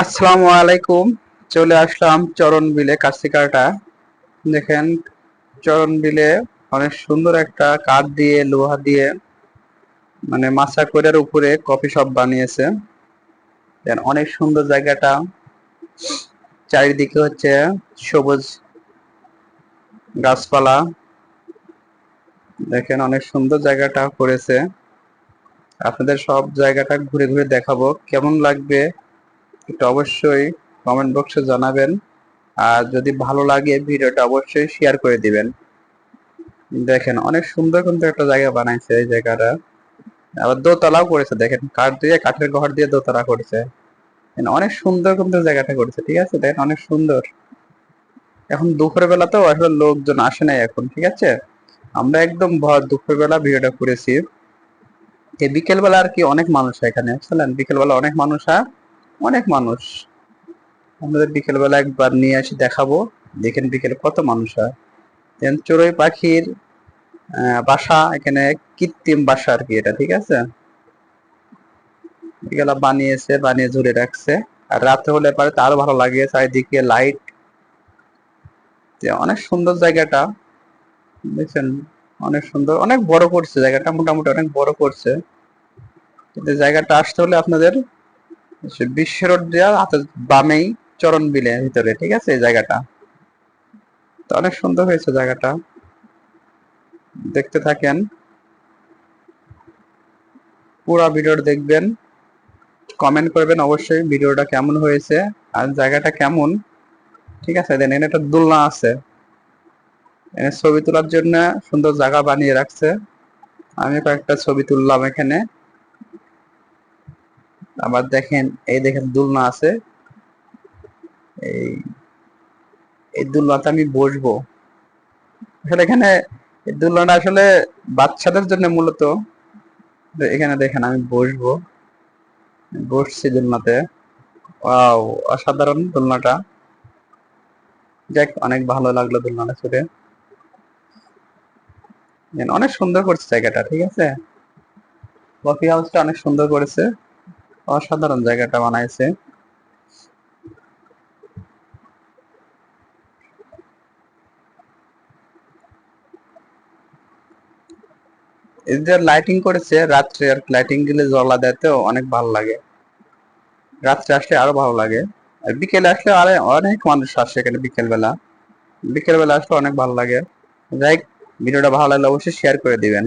আসসালামু আলাইকুম। চলে আসলাম চরণ বিলে কাশিকাটা। দেখেন চরণ বিলে অনেক সুন্দর একটা কাঠ দিয়ে লোহা দিয়ে মানে মাচা কইরার উপরে কফি শপ বানিয়েছে। দেন অনেক সুন্দর জায়গাটা, চারিদিকে হচ্ছে সবুজ গাছপালা। দেখেন অনেক সুন্দর জায়গাটা করেছে। আপনাদের সব জায়গাটা ঘুরে ঘুরে দেখাবো, কেমন লাগবে এটা অবশ্যই কমেন্ট বক্সে জানাবেন। আর যদি ভালো লাগে ভিডিওটা অবশ্যই শেয়ার করে দিবেন। দেখেন অনেক সুন্দর কিন্তু একটা জায়গা বানাইছে এই জায়গাটা। আবার দোতলাও করেছে, দেখেন কাঠ দিয়ে, কাঠের ঘর দিয়ে দোতলা করেছে। অনেক সুন্দর কিন্তু জায়গাটা করেছে, ঠিক আছে। দেখেন অনেক সুন্দর। এখন দুপুরের বেলাতেও আসলে লোকজন আসে নাই এখন, ঠিক আছে। আমরা একদম ভর দুপুরের বেলা ভিডিওটা করেছি। এই বিকেল বেলা আর কি অনেক মানুষ হয় এখানে, বুঝলেন। বিকেল বেলা অনেক মানুষ হয়, অনেক মানুষ। আমাদের বিকেল বেলা একবার নিয়ে আসি দেখাবো। দেখেন বিকেলে কত মানুষ হয়। চড়ুই পাখির বাসা এখানে, কৃত্রিম বাসা আর কি এটা, ঠিক আছে। এগুলা বানিয়েছে, বানিয়ে ঝুলে রাখছে। আর রাতে হলে পারে তো আরো ভালো লাগে, চারিদিকে লাইট। অনেক সুন্দর জায়গাটা, দেখছেন। অনেক সুন্দর, অনেক বড় করছে জায়গাটা, মোটামুটি অনেক বড় করছে। কিন্তু জায়গাটা আসতে হলে আপনাদের বিশ্ব রোড দেওয়া হাতের বামেই চরণ বিলে ভিতরে, ঠিক আছে এই জায়গাটা। তো অনেক সুন্দর হয়েছে জায়গাটা, দেখতে থাকেন, পুরো ভিডিওটা দেখবেন। কমেন্ট করবেন অবশ্যই ভিডিওটা কেমন হয়েছে আর জায়গাটা কেমন, ঠিক আছে। দেন এখানে একটা দোলনা আছে, এখানে ছবি তোলার জন্য সুন্দর জায়গা বানিয়ে রাখছে। আমি কয়েকটা ছবি তুললাম এখানে। আবার দেখেন, এই দেখেন দোলনা আছে। এই এই দোলনাতে আমি বসবো। আসলে এখানে এই দোলনাটা আসলে বাচ্চাদের জন্য মূলত। এখানে দেখেন আমি বসবো, বসছি দোলনাতে। ওয়াও, অসাধারণ দোলনাটা। যাক, অনেক ভালো লাগলো দোলনাটা চড়ে। অনেক সুন্দর করছে জায়গাটা, ঠিক আছে। কফি হাউসটা অনেক সুন্দর করেছে, অসাধারণ জায়গাটা বানাইছে। এই যে লাইটিং করেছে রাত্রে, আর লাইটিং দিলে জ্বলা দেয় তো অনেক ভালো লাগে। রাত্রে আসলে আরো ভালো লাগে, আর বিকেলে আসলে আরে অনেক মানুষ আসে এখানে বিকেল বেলা। বিকেল বেলা আসলে অনেক ভালো লাগে। যাই, ভিডিওটা ভালো লাগলে অবশ্যই শেয়ার করে দিবেন।